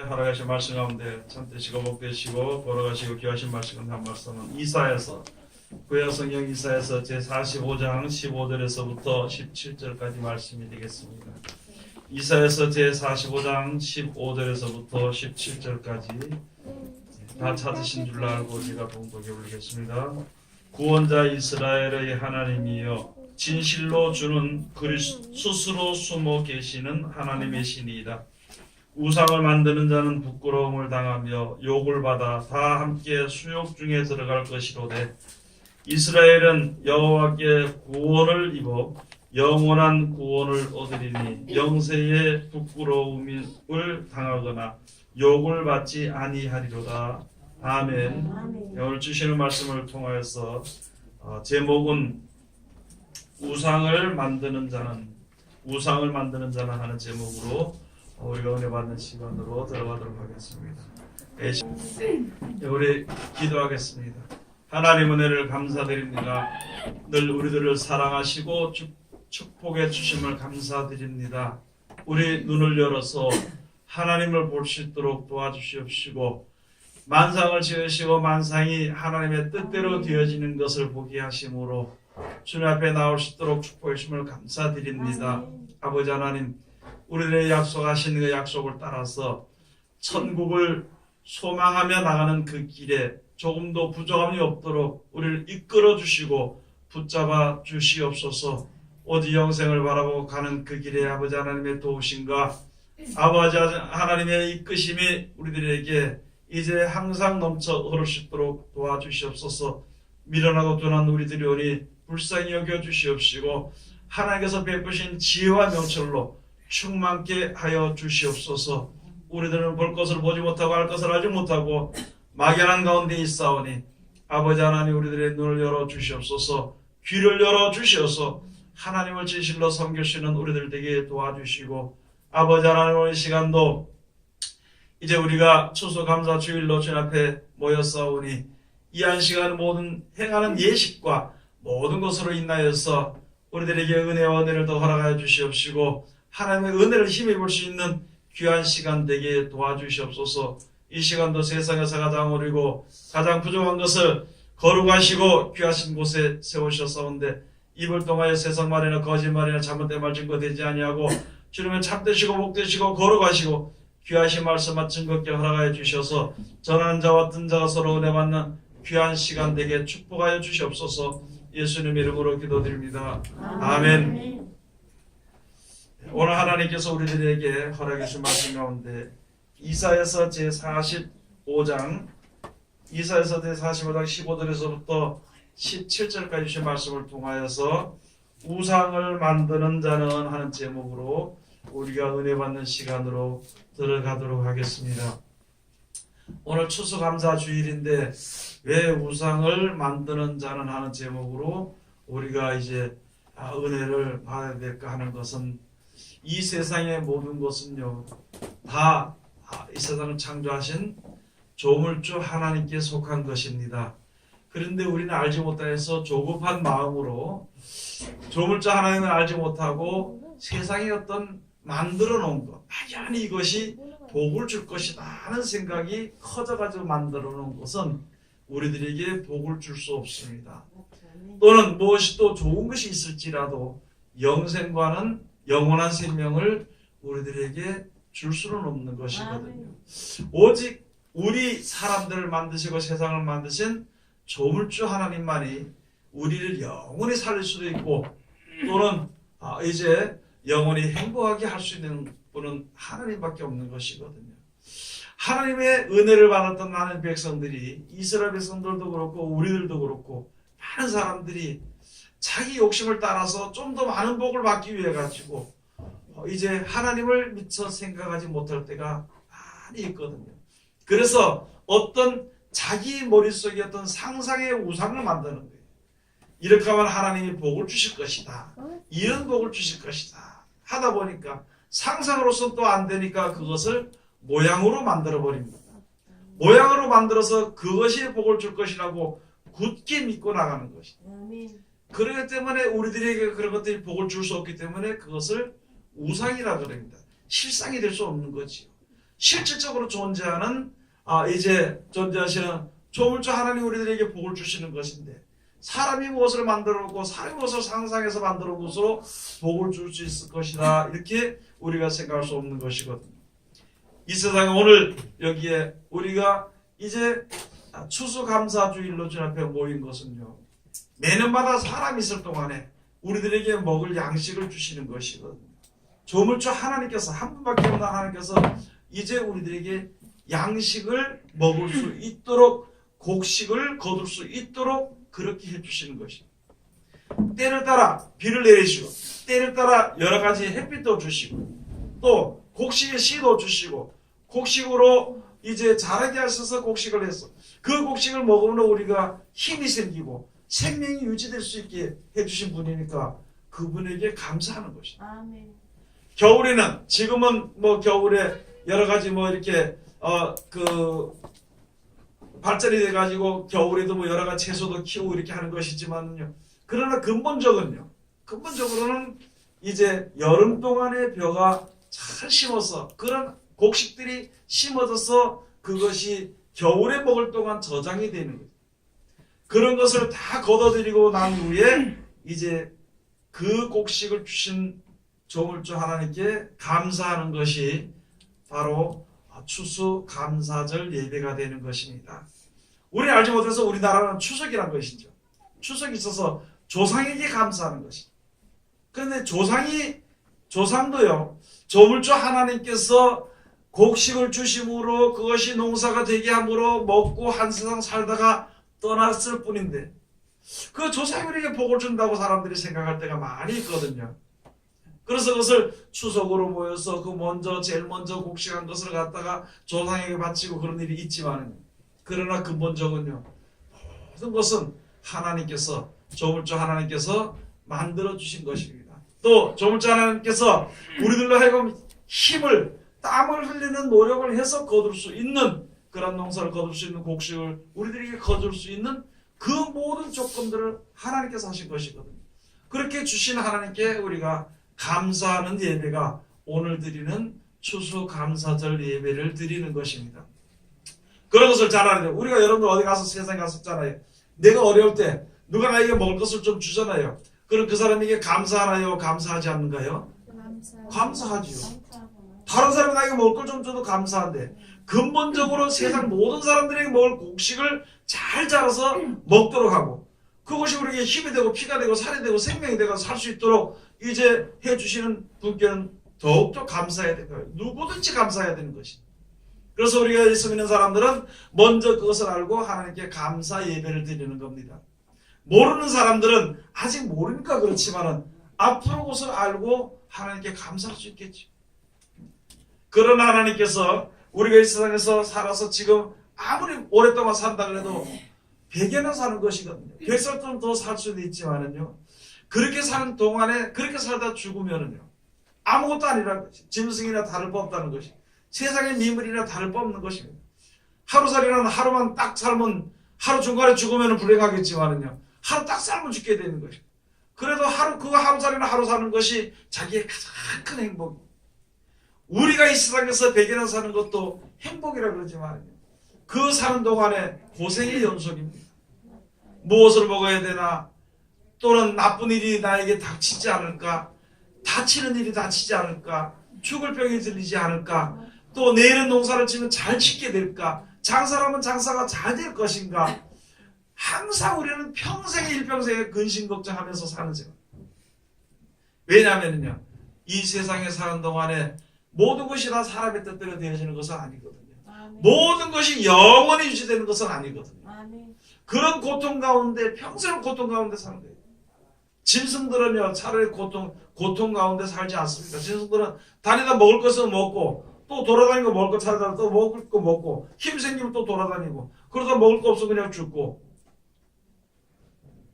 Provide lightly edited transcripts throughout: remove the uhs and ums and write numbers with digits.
하나님의 말씀 가운데 참되시고 복되시고 걸어가시고 귀하신 말씀 한 말씀은 이사야서 구약 성경 이사야서 제45장 15절에서부터 17절까지 말씀이 되겠습니다. 이사야서 제45장 15절에서부터 17절까지 다 찾으신 줄 알고 제가 봉독해 올리겠습니다. 구원자 이스라엘의 하나님이여 진실로 주는 스스로 숨어 계시는 하나님의 신이다. 우상을 만드는 자는 부끄러움을 당하며 욕을 받아 다 함께 수욕 중에 들어갈 것이로되 이스라엘은 여호와께 구원을 입어 영원한 구원을 얻으리니 영세의 부끄러움을 당하거나 욕을 받지 아니하리로다. 아멘. 오늘 주시는 말씀을 통하여서 제목은 우상을 만드는 자는 하는 제목으로 우리가 은혜 받는 시간으로 들어가도록 하겠습니다. 우리 기도하겠습니다. 하나님 은혜를 감사드립니다. 늘 우리들을 사랑하시고 축복해 주심을 감사드립니다. 우리 눈을 열어서 하나님을 볼 수 있도록 도와주시옵시고 만상을 지으시고 만상이 하나님의 뜻대로 되어지는 것을 보게 하심으로 주님 앞에 나올 수 있도록 축복해 주심을 감사드립니다. 아버지 하나님, 우리들의 약속하신 그 약속을 따라서 천국을 소망하며 나가는 그 길에 조금도 부족함이 없도록 우리를 이끌어 주시고 붙잡아 주시옵소서. 오직 영생을 바라보고 가는 그 길에 아버지 하나님의 도우심과 아버지 하나님의 이끄심이 우리들에게 이제 항상 넘쳐 흐를 수 있도록 도와주시옵소서. 미련하고 둔한 우리들이 오니 불쌍히 여겨주시옵시고 하나님께서 베푸신 지혜와 명철로 충만케 하여 주시옵소서. 우리들은 볼 것을 보지 못하고 알 것을 알지 못하고 막연한 가운데 있사오니 아버지 하나님 우리들의 눈을 열어 주시옵소서. 귀를 열어 주시어서 하나님을 진실로 섬길 수 있는 우리들 되게 도와주시고 아버지 하나님 오늘 시간도 이제 우리가 추수감사 주일로 주님 앞에 모였사오니 이 한 시간 모든 행하는 예식과 모든 것으로 인하여서 우리들에게 은혜와 은혜를 더 허락하여 주시옵시고 하나님의 은혜를 힘입을 수 있는 귀한 시간 되게 도와주시옵소서. 이 시간도 세상에서 가장 어리고 가장 부족한 것을 거룩하시고 귀하신 곳에 세우셨사온데 입을 통하여 세상 말이나 거짓말이나 잘못된 말 증거되지 아니하고 주님은 참되시고 복되시고 거룩하시고 귀하신 말씀만 증거께 허락하여 주셔서 전하는 자와 듣는 자가 서로 은혜 받는 귀한 시간 되게 축복하여 주시옵소서. 예수님 이름으로 기도드립니다. 아멘. 오늘 하나님께서 우리들에게 허락해 주신 말씀 가운데 이사야서 제45장 15절에서부터 17절까지 주신 말씀을 통하여서 우상을 만드는 자는 하는 제목으로 우리가 은혜 받는 시간으로 들어가도록 하겠습니다. 오늘 추수감사 주일인데 왜 우상을 만드는 자는 하는 제목으로 우리가 이제 은혜를 받아야 될까 하는 것은 이 세상의 모든 것은요 다 이 세상을 창조하신 조물주 하나님께 속한 것입니다. 그런데 우리는 알지 못해서 조급한 마음으로 조물주 하나님을 알지 못하고 세상에 어떤 만들어 놓은 것, 막연히 이것이 복을 줄 것이다 하는 생각이 커져가지고 만들어 놓은 것은 우리들에게 복을 줄 수 없습니다. 또는 무엇이 또 좋은 것이 있을지라도 영생과는 영원한 생명을 우리들에게 줄 수는 없는 것이거든요. 오직 우리 사람들을 만드시고 세상을 만드신 조물주 하나님만이 우리를 영원히 살릴 수도 있고 또는 이제 영원히 행복하게 할 수 있는 분은 하나님밖에 없는 것이거든요. 하나님의 은혜를 받았던 많은 백성들이 이스라엘 백성들도 그렇고 우리들도 그렇고 많은 사람들이 자기 욕심을 따라서 좀 더 많은 복을 받기 위해 가지고 이제 하나님을 미처 생각하지 못할 때가 많이 있거든요. 그래서 어떤 자기 머릿속에 어떤 상상의 우상을 만드는 거예요. 이렇게 하면 하나님이 복을 주실 것이다. 이런 복을 주실 것이다. 하다 보니까 상상으로서 또 안 되니까 그것을 모양으로 만들어 버립니다. 모양으로 만들어서 그것이 복을 줄 것이라고 굳게 믿고 나가는 것이다. 그렇기 때문에 우리들에게 그런 것들이 복을 줄 수 없기 때문에 그것을 우상이라 그럽니다. 실상이 될 수 없는 거지요. 실질적으로 존재하는 이제 존재하시는 조물주 하나님 우리들에게 복을 주시는 것인데 사람이 무엇을 만들어 놓고 사람이 무엇을 상상해서 만들어 놓고서 복을 줄 수 있을 것이다 이렇게 우리가 생각할 수 없는 것이거든요. 이 세상에 오늘 여기에 우리가 이제 추수감사주일로 주 앞에 모인 것은요, 매년마다 사람이 있을 동안에 우리들에게 먹을 양식을 주시는 것이거든요. 조물주 하나님께서, 한 분밖에 없는 하나님께서 이제 우리들에게 양식을 먹을 수 있도록, 곡식을 거둘 수 있도록 그렇게 해주시는 것입니다. 때를 따라 비를 내리시고 때를 따라 여러 가지 햇빛도 주시고 또 곡식의 씨도 주시고 곡식으로 이제 자라게 하셔서 곡식을 해서 그 곡식을 먹으면 우리가 힘이 생기고 생명이 유지될 수 있게 해주신 분이니까 그분에게 감사하는 것이죠. 아멘. 겨울에는 지금은 뭐 겨울에 여러 가지 뭐 이렇게 발전이 돼가지고 겨울에도 뭐 여러 가지 채소도 키우고 이렇게 하는 것이지만요. 그러나 근본적으로는 이제 여름 동안에 벼가 잘 심어서 그런 곡식들이 심어져서 그것이 겨울에 먹을 동안 저장이 되는 거예요. 그런 것을 다 걷어들이고 난 후에 이제 그 곡식을 주신 조물주 하나님께 감사하는 것이 바로 추수감사절 예배가 되는 것입니다. 우리 알지 못해서 우리나라는 추석이란 것이죠. 추석이 있어서 조상에게 감사하는 것이죠. 그런데 조상도요, 조물주 하나님께서 곡식을 주심으로 그것이 농사가 되게 함으로 먹고 한 세상 살다가 떠났을 뿐인데 그 조상이 우리에게 복을 준다고 사람들이 생각할 때가 많이 있거든요. 그래서 그것을 추석으로 모여서 제일 먼저 곡식한 것을 갖다가 조상에게 바치고 그런 일이 있지만 그러나 근본적은요, 모든 것은 하나님께서, 조물주 하나님께서 만들어 주신 것입니다. 또 조물주 하나님께서 우리들로 하여금 땀을 흘리는 노력을 해서 거둘 수 있는 그런 농사를 거둘 수 있는 곡식을 우리들에게 거둘 수 있는 그 모든 조건들을 하나님께서 하신 것이거든요. 그렇게 주신 하나님께 우리가 감사하는 예배가 오늘 드리는 추수감사절 예배를 드리는 것입니다. 그런 것을 잘 알아야 돼요. 우리가 여러분들 어디 가서 세상에 갔었잖아요. 내가 어려울 때 누가 나에게 먹을 것을 좀 주잖아요. 그럼 그 사람에게 감사하나요? 감사하지 않는가요? 감사하지요. 다른 사람이 나에게 먹을 걸 좀 줘도 감사한데 근본적으로 세상 모든 사람들에게 먹을 곡식을 잘 자라서 먹도록 하고 그것이 우리에게 힘이 되고 피가 되고 살이 되고 생명이 되고 살 수 있도록 이제 해주시는 분께는 더욱더 감사해야 되는 거예요. 누구든지 감사해야 되는 것이. 그래서 우리가 예수 믿는 사람들은 먼저 그것을 알고 하나님께 감사 예배를 드리는 겁니다. 모르는 사람들은 아직 모르니까 그렇지만은 앞으로 그것을 알고 하나님께 감사할 수 있겠죠. 그러나 하나님께서 우리가 이 세상에서 살아서 지금 아무리 오랫동안 산다 그래도 100여년 사는 것이거든요. 100살 좀 더 살 수도 있지만은요. 그렇게 사는 동안에 그렇게 살다 죽으면은요. 아무것도 아니라는 것이. 짐승이나 다를 바 없다는 것이. 세상의 미물이나 다를 바 없는 것입니다. 하루살이라는 하루만 딱 살면 하루 중간에 죽으면 불행하겠지만은요. 하루 딱 살면 죽게 되는 것이. 그래도 그거 하루살이나 하루 사는 것이 자기의 가장 큰 행복입니다. 우리가 이 세상에서 100여년 사는 것도 행복이라 그러지만요. 그 사는 동안에 고생의 연속입니다. 무엇을 먹어야 되나 또는 나쁜 일이 나에게 닥치지 않을까 다치는 일이 닥치지 않을까 죽을 병이 들리지 않을까 또 내일은 농사를 지면 잘 짓게 될까 장사를 하면 장사가 잘 될 것인가 항상 우리는 평생의 일평생에 근심 걱정하면서 사는 생각. 왜냐하면요 이 세상에 사는 동안에 모든 것이 다 사람의 뜻대로 되어지는 것은 아니거든요. 아멘. 모든 것이 영원히 유지되는 것은 아니거든요. 아멘. 그런 고통 가운데 평생 고통 가운데 사는 거예요. 짐승들은요 차라리 고통 가운데 살지 않습니다. 짐승들은 다니다 먹을 것은 먹고 또 돌아다니고 먹을 거 찾아다니고 또 먹을 거 먹고 힘 생기면 또 돌아다니고 그러다 먹을 거 없으면 그냥 죽고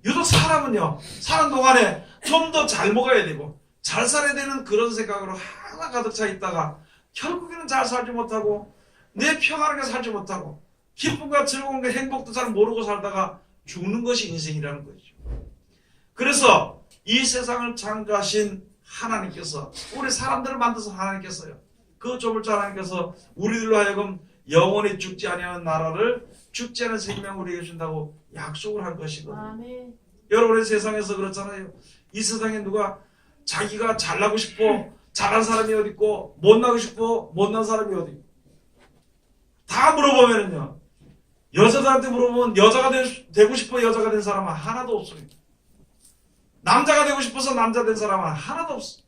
유독 사람은요 사는 동안에 좀 더 잘 먹어야 되고 잘 살아야 되는 그런 생각으로 항상 가득 차 있다가 결국에는 잘 살지 못하고 내 평안하게 살지 못하고 기쁨과 즐거움과 행복도 잘 모르고 살다가 죽는 것이 인생이라는 거죠. 그래서 이 세상을 창조하신 하나님께서 우리 사람들을 만드신 하나님께서요 그 조물주 하나님께서 우리들로 하여금 영원히 죽지 아니하는 나라를 죽지 않은 생명을 우리에게 준다고 약속을 한 것이거든요. 아멘. 여러분의 세상에서 그렇잖아요. 이 세상에 누가 자기가 잘나고 싶어 잘한 사람이 어디 있고 못나고 싶어 못난 사람이 어디 있고 다 물어보면은요. 여자들한테 물어보면 여자가 되고 싶어 여자가 된 사람은 하나도 없어요. 남자가 되고 싶어서 남자 된 사람은 하나도 없어.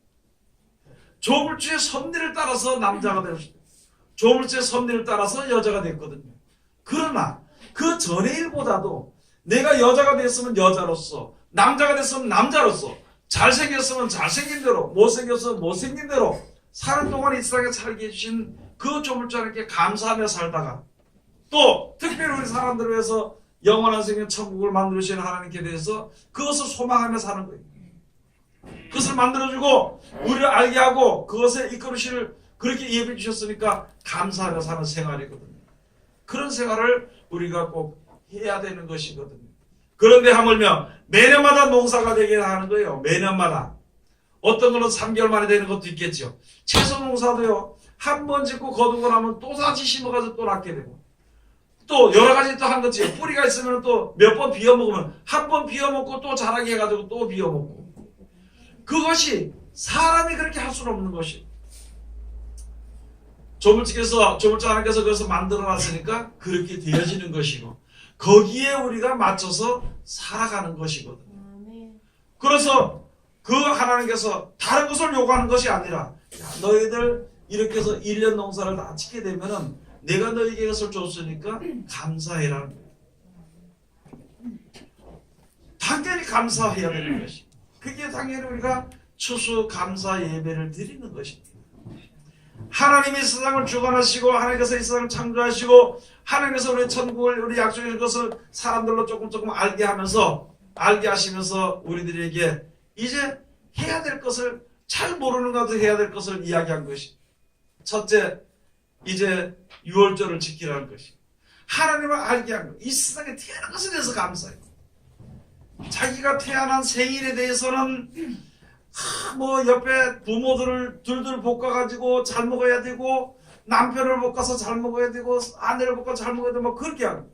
조물주의 섭리를 따라서 남자가 되고 싶어. 조물주의 섭리를 따라서 여자가 됐거든요. 그러나 그 전의 일보다도 내가 여자가 됐으면 여자로서 남자가 됐으면 남자로서 잘생겼으면 잘생긴 대로 못생겼으면 못생긴 대로 사는 동안 이 세상에 살게 해주신 그 조물주 하나님께 감사하며 살다가 또 특별히 우리 사람들을 위해서 영원한 생명 천국을 만들어주신 하나님께 대해서 그것을 소망하며 사는 거예요. 그것을 만들어주고 우리를 알게 하고 그것에 이끌으실 그렇게 예비해 주셨으니까 감사하며 사는 생활이거든요. 그런 생활을 우리가 꼭 해야 되는 것이거든요. 그런데 하물며 매년마다 농사가 되게 하는 거예요. 매년마다. 어떤 거는 3개월 만에 되는 것도 있겠죠. 채소 농사도요. 한 번 짓고 거두고 나면 또 다시 심어가지고 또 낳게 되고 또 여러 가지 또 한 거지. 뿌리가 있으면 또 몇 번 비워 먹으면 한 번 비워 먹고 또 자라게 해가지고 또 비워 먹고 그것이 사람이 그렇게 할 수는 없는 것이. 조물주 하나님께서 그것을 만들어놨으니까 그렇게 되어지는 것이고 거기에 우리가 맞춰서 살아가는 것이거든요. 그래서 그 하나님께서 다른 것을 요구하는 것이 아니라 야, 너희들 이렇게 해서 1년 농사를 다 짓게 되면은 내가 너희에게 것을 줬으니까 감사해라는 거예요. 당연히 감사해야 되는 것이. 그게 당연히 우리가 추수 감사 예배를 드리는 것입니다. 하나님이 세상을 주관하시고 하나님께서 이 세상을 창조하시고 하나님께서 우리 천국을 우리 약속해 줄 것을 사람들로 조금 알게 하시면서 우리들에게 이제 해야 될 것을 잘 모르는 것도 해야 될 것을 이야기한 것이. 첫째, 이제 유월절을 지키라는 것이. 하나님을 알게 한 것. 이 세상에 태어난 것에 대해서 감사해요. 자기가 태어난 생일에 대해서는 뭐 옆에 부모들을 둘둘 볶아가지고 잘 먹어야 되고 남편을 볶아서 잘 먹어야 되고 아내를 볶아서 잘 먹어야 되고 뭐 그렇게 하고.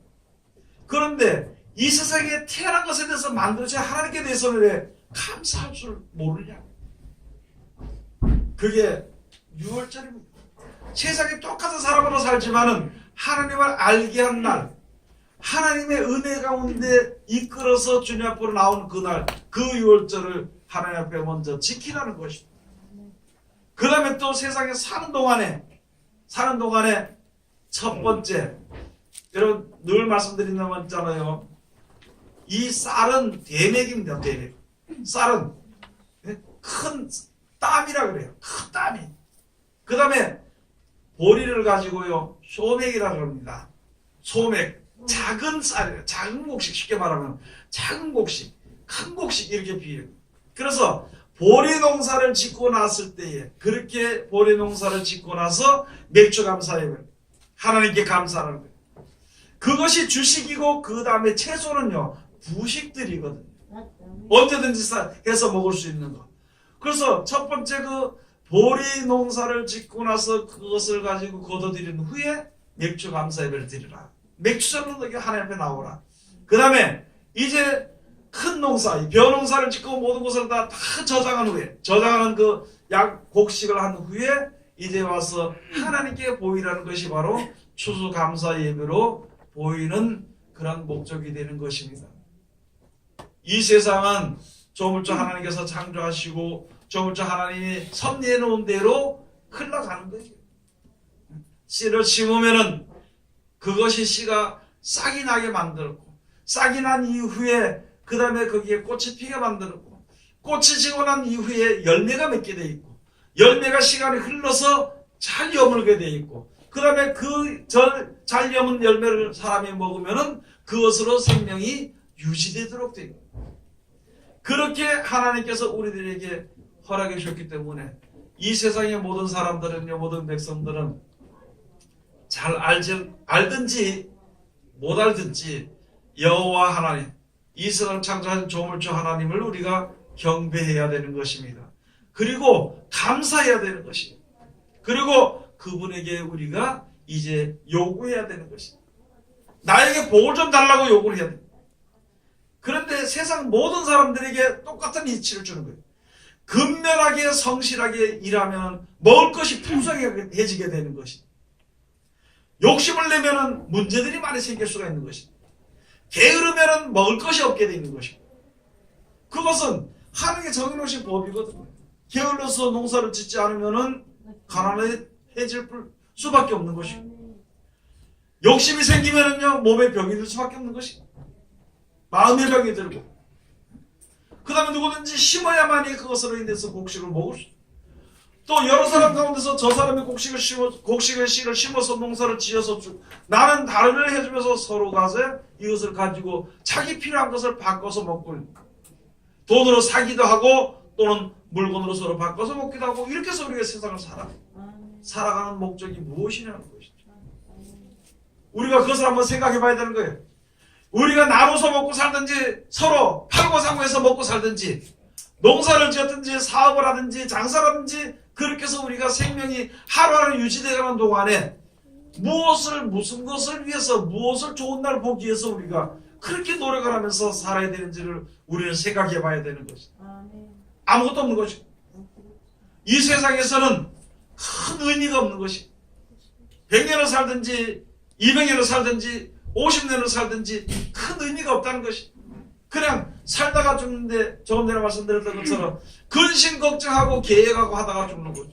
그런데 이 세상에 태어난 것에 대해서 만들어진 하나님께 대해서는 왜 감사할 줄 모르냐. 그게 유월절입니다. 세상에 똑같은 사람으로 살지만은 하나님을 알게 한 날, 하나님의 은혜 가운데 이끌어서 주님 앞으로 나온 그날, 그 유월절을 하나님 앞에 먼저 지키라는 것입니다. 그 다음에 또 세상에 사는 동안에 첫 번째, 여러분 늘 말씀드리는 거 있잖아요. 이 쌀은 대맥입니다. 대맥. 쌀은 큰 땀이라 그래요. 큰 땀이. 그 다음에 보리를 가지고요. 소맥이라고 합니다. 소맥. 작은 쌀이에요. 작은 곡식. 쉽게 말하면 작은 곡식, 큰 곡식 이렇게 비유해요. 그래서 보리 농사를 짓고 났을 때에 그렇게 보리 농사를 짓고 나서 맥주 감사예요. 하나님께 감사하는 거예요. 그것이 주식이고 그 다음에 채소는요. 부식들이거든요. 언제든지 해서 먹을 수 있는 거. 그래서 첫 번째 그 보리 농사를 짓고 나서 그것을 가지고 거둬들인 후에 맥주 감사 예배를 드리라. 맥주전으로 하나님 앞에 나오라. 그 다음에 이제 큰 농사, 벼농사를 짓고 모든 것을 다 저장한 후에, 저장하는 그 곡식을 한 후에 이제 와서 하나님께 보이라는 것이 바로 추수감사 예배로 보이는 그런 목적이 되는 것입니다. 이 세상은 조물주 하나님께서 창조하시고 조물주 하나님이 섭리해 놓은 대로 흘러가는 거죠. 씨를 심으면은 그것이 씨가 싹이 나게 만들었고, 싹이 난 이후에 그 다음에 거기에 꽃이 피게 만들었고, 꽃이 지고 난 이후에 열매가 맺게 돼 있고, 열매가 시간이 흘러서 잘 여물게 돼 있고, 그 다음에 그 잘 여문 열매를 사람이 먹으면은 그것으로 생명이 유지되도록 돼 있고, 그렇게 하나님께서 우리들에게 허락해 주셨기 때문에 이 세상의 모든 사람들은요, 모든 백성들은 잘 알든지 못 알든지 여호와 하나님, 이 세상을 창조한 조물주 하나님을 우리가 경배해야 되는 것입니다. 그리고 감사해야 되는 것입니다. 그리고 그분에게 우리가 이제 요구해야 되는 것입니다. 나에게 복을 좀 달라고 요구를 해야 됩니다. 그런데 세상 모든 사람들에게 똑같은 이치를 주는 거예요. 근면하게 성실하게 일하면 먹을 것이 풍성해지게 되는 것입니다. 욕심을 내면 문제들이 많이 생길 수가 있는 것입니다. 게으르면 먹을 것이 없게 되는 것입니다. 그것은 하나님의 정해놓으신 법이거든요. 게을러서 농사를 짓지 않으면 가난해질 수밖에 없는 것입니다. 욕심이 생기면요 몸에 병이 들 수밖에 없는 것입니다. 마음의 병이 들고, 그 다음에 누구든지 심어야만이 그것으로 인해서 곡식을 먹을 수. 또 여러 사람 가운데서 저 사람이 곡식의 씨를 심어서 농사를 지어서 나는 다른 일 해주면서 서로 가서 이것을 가지고 자기 필요한 것을 바꿔서 먹고, 돈으로 사기도 하고 또는 물건으로 서로 바꿔서 먹기도 하고, 이렇게 해서 우리가 세상을 살아가는 목적이 무엇이냐는 것이죠. 우리가 그것을 한번 생각해 봐야 되는 거예요. 우리가 나눠서 먹고 살든지 서로 팔고 사고 해서 먹고 살든지 농사를 지었든지 사업을 하든지 장사를 하든지, 그렇게 해서 우리가 생명이 하루하루 유지되어가는 동안에 무슨 것을 위해서, 무엇을 좋은 날 보기 위해서 우리가 그렇게 노력을 하면서 살아야 되는지를 우리는 생각해 봐야 되는 것이죠. 아무것도 없는 것이죠. 이 세상에서는 큰 의미가 없는 것이, 100년을 살든지 200년을 살든지 50년을 살든지 큰 의미가 없다는 것이, 그냥 살다가 죽는데 조금 전에 말씀드렸던 것처럼 근심 걱정하고 계획하고 하다가 죽는 거죠.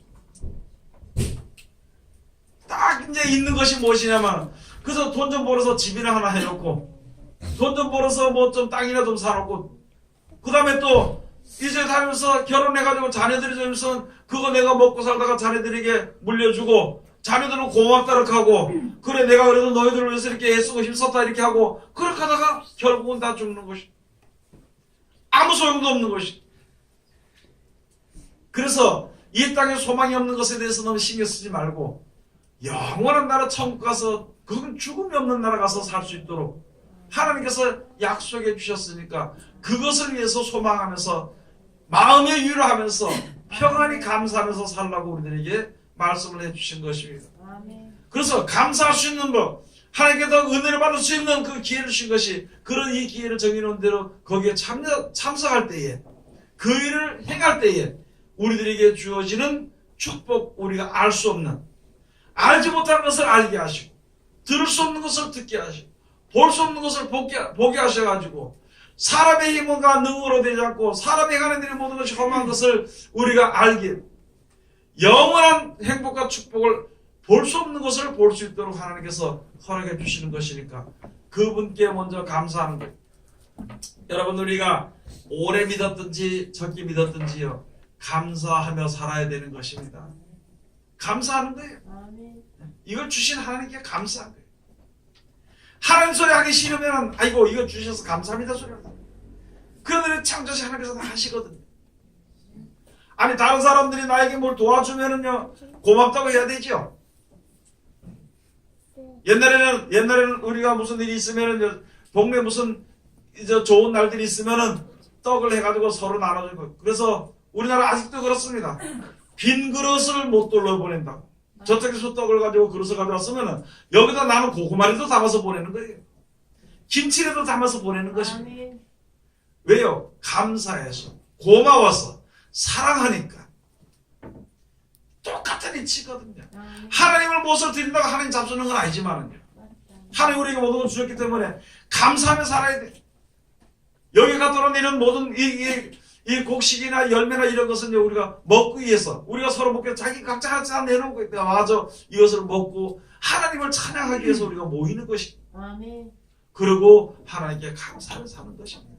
딱 이제 있는 것이 무엇이냐면, 그래서 돈 좀 벌어서 집이나 하나 해놓고, 돈 좀 벌어서 뭐 좀 땅이나 좀 사놓고, 그 다음에 또 이제 다니면서 결혼해가지고 자녀들이 좀 있으면 그거 내가 먹고 살다가 자녀들에게 물려주고, 자녀들은 고맙다 이렇게 하고, 그래 내가 그래도 너희들을 위해서 이렇게 애쓰고 힘썼다 이렇게 하고, 그렇게 하다가 결국은 다 죽는 것이, 아무 소용도 없는 것이. 그래서 이 땅에 소망이 없는 것에 대해서 너무 신경 쓰지 말고, 영원한 나라 천국 가서, 그건 죽음이 없는 나라 가서 살 수 있도록 하나님께서 약속해 주셨으니까 그것을 위해서 소망하면서 마음의 위로하면서 평안히 감사하면서 살라고 우리들에게 말씀을 해주신 것입니다. 그래서 감사할 수 있는 법, 하나님께서 은혜를 받을 수 있는 그 기회를 주신 것이, 그런 이 기회를 정해놓은 대로 거기에 참석할 때에, 그 일을 행할 때에 우리들에게 주어지는 축복, 우리가 알 수 없는, 알지 못하는 것을 알게 하시고, 들을 수 없는 것을 듣게 하시고, 볼 수 없는 것을 보게 하셔가지고, 사람의 힘과 능으로 되지 않고 사람이 하는 일의 모든 것이 험한 것을 우리가 알게, 영원한 행복과 축복을 볼 수 없는 것을 볼 수 있도록 하나님께서 허락해 주시는 것이니까 그분께 먼저 감사하는 거예요. 여러분, 우리가 오래 믿었든지 적게 믿었든지요, 감사하며 살아야 되는 것입니다. 감사하는 거예요. 이걸 주신 하나님께 감사한 거예요. 하나님 소리 하기 싫으면 아이고 이거 주셔서 감사합니다 소리 합니다. 그들은 창조시 하나님께서 다 하시거든요. 아니 다른 사람들이 나에게 뭘 도와주면은요 고맙다고 해야 되죠. 옛날에는 우리가 무슨 일이 있으면은 동네 무슨 이제 좋은 날들이 있으면은 떡을 해가지고 서로 나눠주는 거예요. 그래서 우리나라 아직도 그렇습니다. 빈 그릇을 못 돌려보낸다. 저쪽에서 떡을 가지고 그릇을 가져왔으면은 여기다 나는 고구마리도 담아서 보내는 거예요. 김치라도 담아서 보내는 것입니다. 왜요? 감사해서, 고마워서, 사랑하니까. 똑같은 이치거든요. 하나님을 무엇을 드린다고 하나님 잡수는 건 아니지만은요, 하나님 우리에게 모든 걸 주셨기 때문에 감사하며 살아야 돼. 여기가 떨어지는 모든 이 곡식이나 열매나 이런 것은 우리가 먹기 위해서, 우리가 서로 먹게 자기 각자 하나 내놓고 있다. 맞아, 이것을 먹고 하나님을 찬양하기 위해서 우리가 모이는 것입니다. 그리고 하나님께 감사를 사는 것입니다.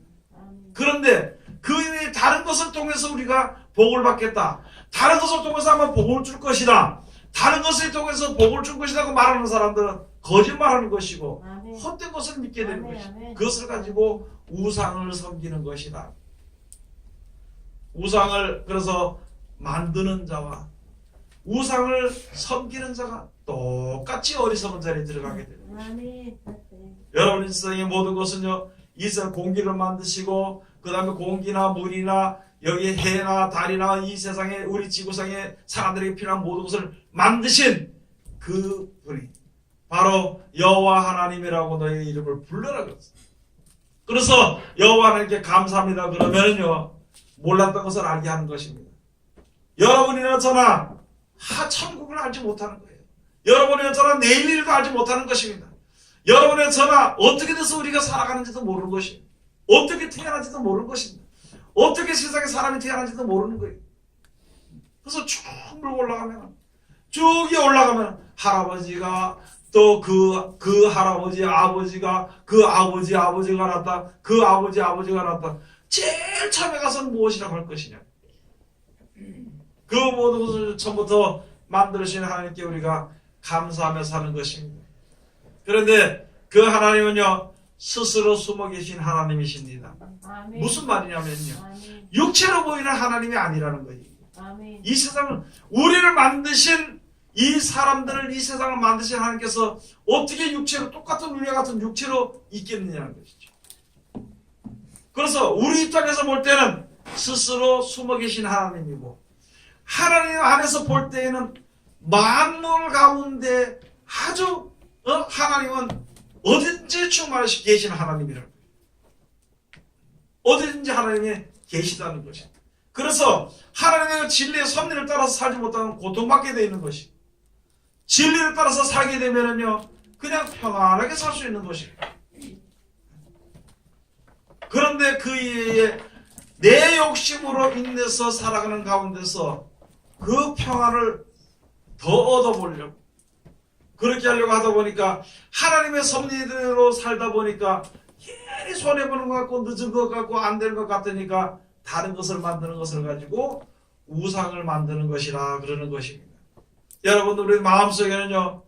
그런데 그 이외에 다른 것을 통해서 우리가 복을 받겠다, 다른 것을 통해서 아마 복을 줄 것이다, 다른 것을 통해서 복을 줄 것이라고 말하는 사람들은 거짓말하는 것이고 헛된 것을 믿게 되는 것이다. 그것을 가지고 우상을 섬기는 것이다. 우상을 그래서 만드는 자와 우상을 섬기는 자가 똑같이 어리석은 자리에 들어가게 되는 것입니다. 여러분 인생의 모든 것은요, 이상 공기를 만드시고 그 다음에 공기나 물이나 여기 해나 달이나 이 세상에 우리 지구상에 사람들에게 필요한 모든 것을 만드신 그 분이 바로 여호와 하나님이라고 너의 이름을 불러라 그랬어요. 그래서 여호와 하나님께 감사합니다 그러면은요 몰랐던 것을 알게 하는 것입니다. 여러분이나 저나 천국을 알지 못하는 거예요. 여러분이나 저나 내일 일도 알지 못하는 것입니다. 여러분이나 저나 어떻게 돼서 우리가 살아가는지도 모르는 것이에요. 어떻게 태어난지도 모르는 것입니다. 어떻게 세상에 사람이 태어난지도 모르는 거예요. 그래서 쭉 물고 올라가면 쭉 올라가면 할아버지가 또 그 할아버지 아버지가 그 아버지가 났다. 그 아버지가 났다. 제일 처음에 가서는 무엇이라고 할 것이냐. 그 모든 것을 처음부터 만들으신 하나님께 우리가 감사하며 사는 것입니다. 그런데 그 하나님은요 스스로 숨어 계신 하나님이십니다. 아멘. 무슨 말이냐면요 아멘. 육체로 보이는 하나님이 아니라는 거예요. 아멘. 이 세상을 우리를 만드신 이 사람들을 이 세상을 만드신 하나님께서 어떻게 육체로 똑같은 우리와 같은 육체로 있겠느냐는 것이죠. 그래서 우리 입장에서 볼 때는 스스로 숨어 계신 하나님이고 하나님 안에서 볼 때에는 만물 가운데 아주 하나님은 어딘지 충만하시 계신 하나님이라는 거예요. 어딘지 하나님이 계시다는 것이에요. 그래서 하나님의 진리의 섭리를 따라서 살지 못하면 고통받게 되어 있는 것이 진리를 따라서 살게 되면은요 그냥 평안하게 살 수 있는 것이에요. 그런데 그 이외에 내 욕심으로 인해서 살아가는 가운데서 그 평안을 더 얻어보려고 그렇게 하려고 하다 보니까 하나님의 섭리대로 살다 보니까 괜히 손해보는 것 같고 늦은 것 같고 안 되는 것 같으니까 다른 것을 만드는 것을 가지고 우상을 만드는 것이라 그러는 것입니다. 여러분 우리 마음속에는요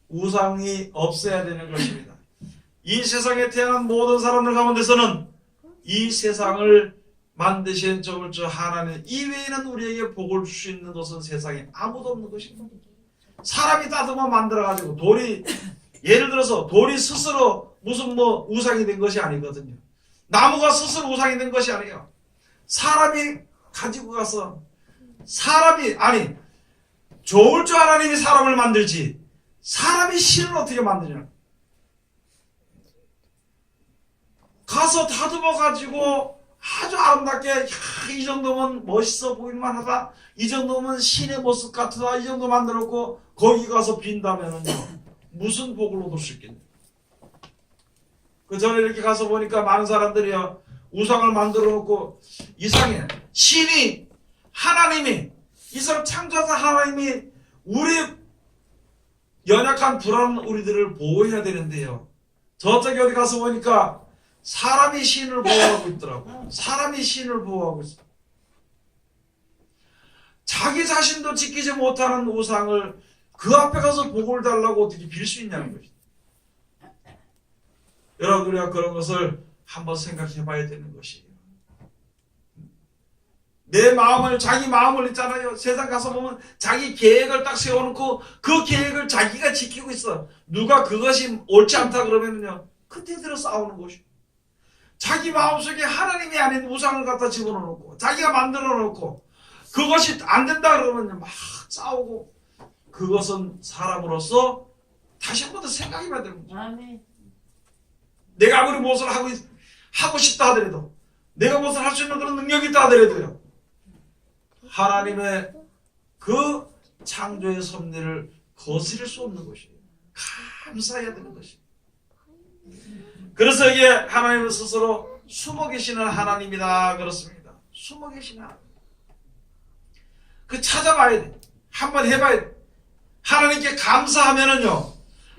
우상이 없어야 되는 것입니다. 이 세상에 태어난 모든 사람들 가운데서는 이 세상을 만드신 저 하나님 이외에는 우리에게 복을 줄 수 있는 것은 세상에 아무도 없는 것입니다. 사람이 따듬어 만들어가지고 돌이 예를 들어서 돌이 스스로 무슨 우상이 된 것이 아니거든요. 나무가 스스로 우상이 된 것이 아니에요. 사람이 가지고 가서 좋을 줄 하나님이 사람을 만들지 사람이 신을 어떻게 만드냐. 가서 다듬어 가지고 아주 아름답게 이 정도면 멋있어 보일만 하다. 이 정도면 신의 모습 같다. 이 정도 만들었고 거기 가서 빈다면은요 무슨 복을 얻을 수 있겠냐. 그 전에 이렇게 가서 보니까 많은 사람들이요 우상을 만들어 놓고 이상해. 신이 하나님이 이 사람 창조하신 하나님이 우리 연약한 불안한 우리들을 보호해야 되는데요. 저쪽에 어디 가서 보니까 사람이 신을 보호하고 있더라고요. 사람이 신을 보호하고 있어요. 자기 자신도 지키지 못하는 우상을 그 앞에 가서 복을 달라고 어떻게 빌 수 있냐는 것이죠. 여러분 우리가 그런 것을 한번 생각해 봐야 되는 것이에요. 내 마음을 자기 마음을 있잖아요. 세상 가서 보면 자기 계획을 딱 세워놓고 그 계획을 자기가 지키고 있어. 누가 그것이 옳지 않다 그러면요 그때 들어 싸우는 것이에요. 자기 마음속에 하나님이 아닌 우상을 갖다 집어넣고 자기가 만들어 놓고 그것이 안 된다 그러면 막 싸우고 그것은 사람으로서 다시 한 번 더 생각해 봐야 되는 거죠. 아멘. 내가 아무리 무엇을 하고 싶다 하더라도 내가 무엇을 할 수 있는 그런 능력이 있다 하더라도요 하나님의 그 창조의 섭리를 거스릴 수 없는 것이에요. 감사해야 되는 것이에요. 그래서 이게 하나님은 스스로 숨어 계시는 하나님이다 그렇습니다. 숨어 계시는 하나님. 그 찾아봐야 돼. 한번 해봐야 돼. 하나님께 감사하면은요.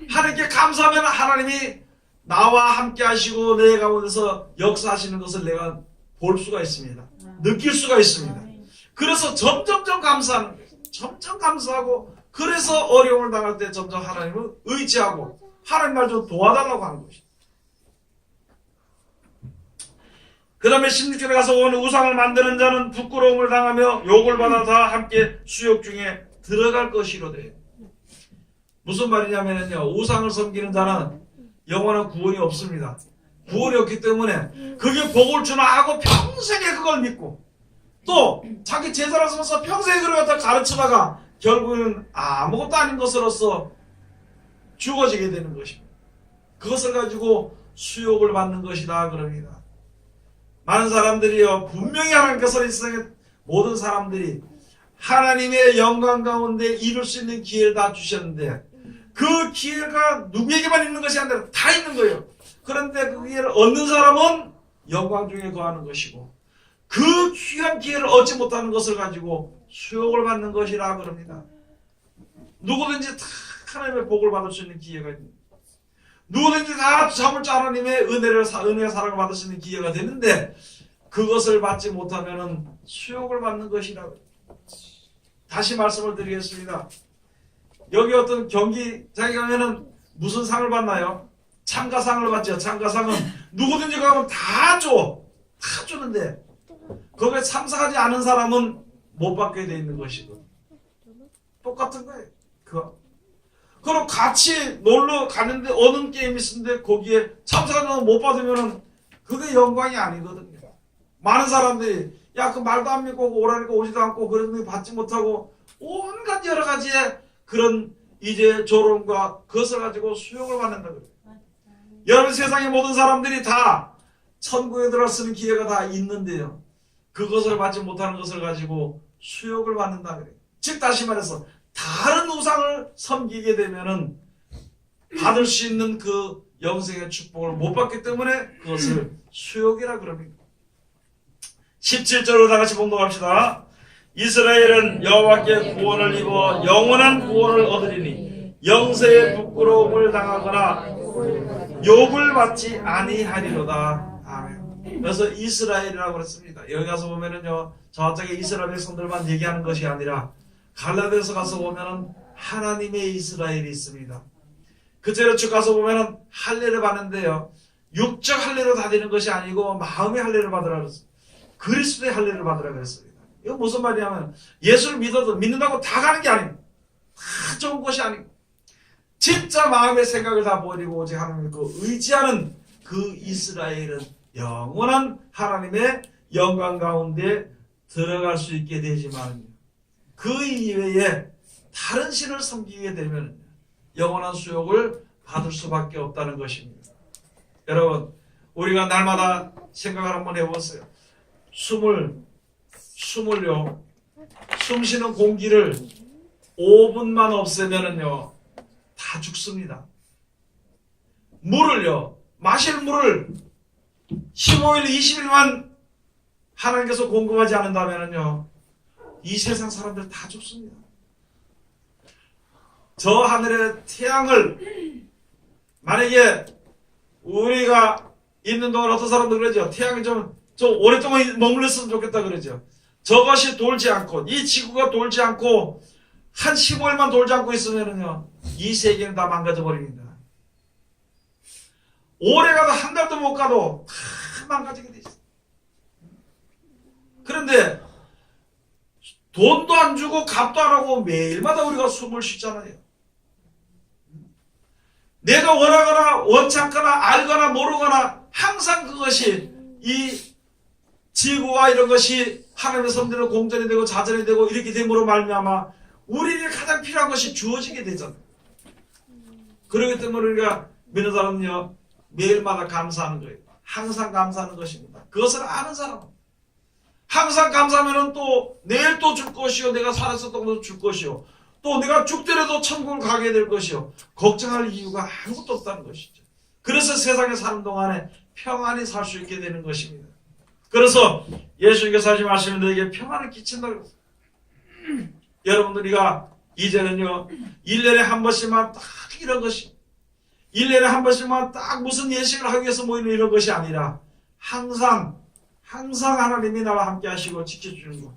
하나님께 감사하면 하나님이 나와 함께 하시고 내 가운데서 역사하시는 것을 내가 볼 수가 있습니다. 느낄 수가 있습니다. 그래서 점점점 감사하는 거예요. 점점 감사하고 그래서 어려움을 당할 때 점점 하나님을 의지하고 하나님 말 좀 도와달라고 하는 것이죠. 그 다음에 16절에 가서 오늘 우상을 만드는 자는 부끄러움을 당하며 욕을 받아 다 함께 수욕 중에 들어갈 것이로되. 무슨 말이냐면요 우상을 섬기는 자는 영원한 구원이 없습니다. 구원이 없기 때문에 그게 복을 주나 하고 평생에 그걸 믿고 또 자기 제자로 서서 평생에 그걸 갖다 가르치다가 결국은 아무것도 아닌 것으로서 죽어지게 되는 것입니다. 그것을 가지고 수욕을 받는 것이다 그럽니다. 많은 사람들이요, 분명히 하나님께서 이 세상의 모든 사람들이 하나님의 영광 가운데 이룰 수 있는 기회를 다 주셨는데 그 기회가 누구에게만 있는 것이 아니라 다 있는 거예요. 그런데 그 기회를 얻는 사람은 영광 중에 거하는 것이고 그 귀한 기회를 얻지 못하는 것을 가지고 수욕을 받는 것이라 그럽니다. 누구든지 다 하나님의 복을 받을 수 있는 기회가 있습니다. 누구든지 다 자물자 하나님의 은혜의 사랑을 받을 수 있는 기회가 되는데 그것을 받지 못하면 수욕을 받는 것이라. 다시 말씀을 드리겠습니다. 여기 어떤 경기장에 가면은 무슨 상을 받나요? 참가상을 받죠. 참가상은 누구든지 가면 다 줘. 다 주는데 거기에 참석하지 않은 사람은 못 받게 돼 있는 것이고 똑같은 거예요. 그럼 같이 놀러 가는데 어느 게임이 있는데 거기에 참석하지 못 받으면 그게 영광이 아니거든요. 많은 사람들이 야, 그 말도 안 믿고 오라니까 오지도 않고 그러더니 받지 못하고 온갖 여러 가지의 그런 이제 조롱과 그것을 가지고 수용을 받는다고요. 여러분 세상의 모든 사람들이 다 천국에 들어서는 기회가 다 있는데요. 그것을 받지 못하는 것을 가지고 수욕을 받는다 그래요. 즉 다시 말해서 다른 우상을 섬기게 되면은 받을 수 있는 그 영생의 축복을 못 받기 때문에 그것을 수욕이라 그럽니다. 17절로 다 같이 봉독합시다. 이스라엘은 여호와께 구원을 입어 영원한 구원을 얻으리니 영세의 부끄러움을 당하거나 욕을 받지 아니하리로다. 아멘. 그래서 이스라엘이라고 그랬습니다. 여기 가서 보면은요, 저쪽에 이스라엘 백성들만 얘기하는 것이 아니라 갈라디아서 가서 보면은 하나님의 이스라엘이 있습니다. 그때로 쭉 가서 보면은 할례를 받는데요, 육적 할례로 다 되는 것이 아니고 마음의 할례를 받으라 그랬습니다. 그리스도의 할례를 받으라 그랬습니다. 이거 무슨 말이냐면 예수를 믿는다고 다 가는 게 아니고 다 좋은 것이 아니고 진짜 마음의 생각을 다 버리고 오직 하나님을 의지하는 그 이스라엘은 영원한 하나님의 영광 가운데 들어갈 수 있게 되지만 그 이외에 다른 신을 섬기게 되면 영원한 수욕을 받을 수밖에 없다는 것입니다. 여러분, 우리가 날마다 생각을 한번 해보세요. 숨을 숨 쉬는 공기를 5분만 없애면은요 다 죽습니다. 물을요, 마실 물을 15일, 20일만 하나님께서 공급하지 않는다면은요 이 세상 사람들 다 죽습니다. 저 하늘의 태양을 만약에 우리가 있는 동안 어떤 사람들 그러죠. 태양이 좀 오랫동안 머물렀으면 좋겠다 그러죠. 저것이 돌지 않고 이 지구가 돌지 않고 한 15일만 돌지 않고 있으면은요 이 세계는 다 망가져 버립니다. 오래 가도 한 달도 못 가도 다 망가지게 돼 있어요. 그런데 돈도 안 주고 값도 안 하고 매일마다 우리가 숨을 쉬잖아요. 내가 원하거나 원치 않거나 알거나 모르거나 항상 그것이 이 지구와 이런 것이 하나님의 섬대로 공전이 되고 자전이 되고 이렇게 됨으로 말미암아 우리에게 가장 필요한 것이 주어지게 되잖아요. 그렇기 때문에 우리가 믿는 사람은요 매일마다 감사하는 거예요. 항상 감사하는 것입니다. 그것을 아는 사람은 항상 감사하면 또 내일 또 줄 것이요, 내가 살았었던 것도 줄 것이요, 또 내가 죽더라도 천국을 가게 될 것이요, 걱정할 이유가 아무것도 없다는 것이죠. 그래서 세상에 사는 동안에 평안히 살 수 있게 되는 것입니다. 그래서 예수님께서 하신 말씀이 너에게 평안을 끼친다고 했어요. 여러분들이가 이제는요 1년에 한 번씩만 딱 이런 것이 1년에 한 번씩만 딱 무슨 예식을 하기 위해서 모이는 이런 것이 아니라 항상 하나님이 나와 함께 하시고 지켜주는 것.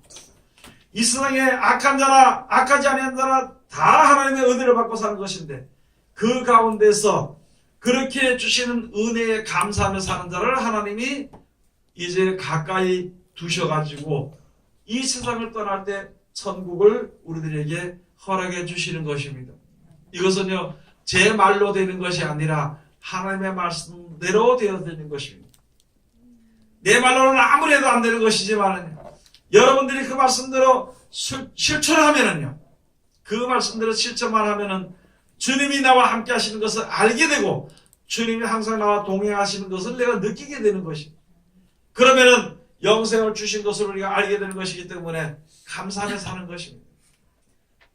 이 세상에 악한 자나 악하지 아니한 자나 다 하나님의 은혜를 받고 사는 것인데 그 가운데서 그렇게 주시는 은혜에 감사하며 사는 자를 하나님이 이제 가까이 두셔가지고 이 세상을 떠날 때 천국을 우리들에게 허락해 주시는 것입니다. 이것은요 제 말로 되는 것이 아니라 하나님의 말씀대로 되어지는 것입니다. 내 말로는 아무리 해도 안 되는 것이지만 여러분들이 그 말씀대로 실천을 하면은요 그 말씀대로 실천만 하면은 주님이 나와 함께 하시는 것을 알게 되고 주님이 항상 나와 동행하시는 것을 내가 느끼게 되는 것입니다. 그러면은 영생을 주신 것을 우리가 알게 되는 것이기 때문에 감사하며 사는 것입니다.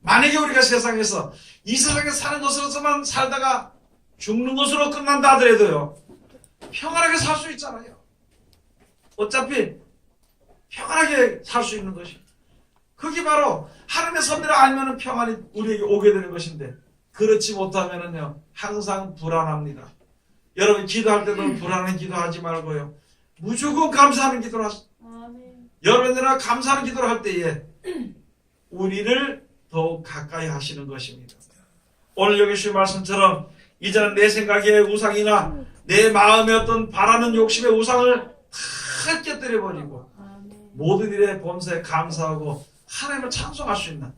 만약에 우리가 세상에서 이 세상에 사는 것으로서만 살다가 죽는 것으로 끝난다 하더라도요, 평안하게 살 수 있잖아요. 어차피 평안하게 살 수 있는 것입니다. 그게 바로 하나님의 섭리를 알면 평안이 우리에게 오게 되는 것인데, 그렇지 못하면은요 항상 불안합니다. 여러분 기도할 때도 불안한 기도하지 말고요, 무조건 감사하는 기도를 하세요. 여러분들은 감사하는 기도를 할 때에 우리를 더욱 가까이 하시는 것입니다. 오늘 여기 주신 말씀처럼 이제는 내 생각의 우상이나 내 마음의 어떤 바라는 욕심의 우상을 다 깨뜨려버리고 모든 일에 범사에 감사하고 하나님을 찬송할 수 있는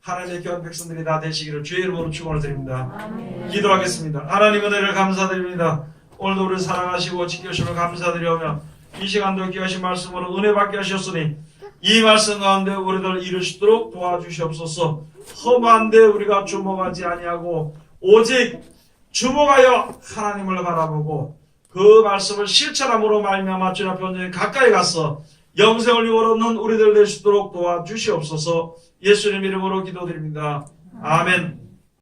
하나님의 귀한 백성들이 다 되시기를 주의 이름으로 축원을 드립니다. 기도하겠습니다. 하나님 은혜를 감사드립니다. 오늘도 우리를 사랑하시고 지켜주심을 감사드리오며 이 시간도 귀하신 말씀으로 은혜 받게 하셨으니 이 말씀 가운데 우리들 이룰 수 있도록 도와주시옵소서. 험한 데 우리가 주목하지 아니하고 오직 주목하여 하나님을 바라보고 그 말씀을 실천함으로 말미암아 주님 앞에 온전히 가까이 가서 영생을 이루는 우리들 될 수 있도록 도와주시옵소서. 예수님 이름으로 기도드립니다. 아멘.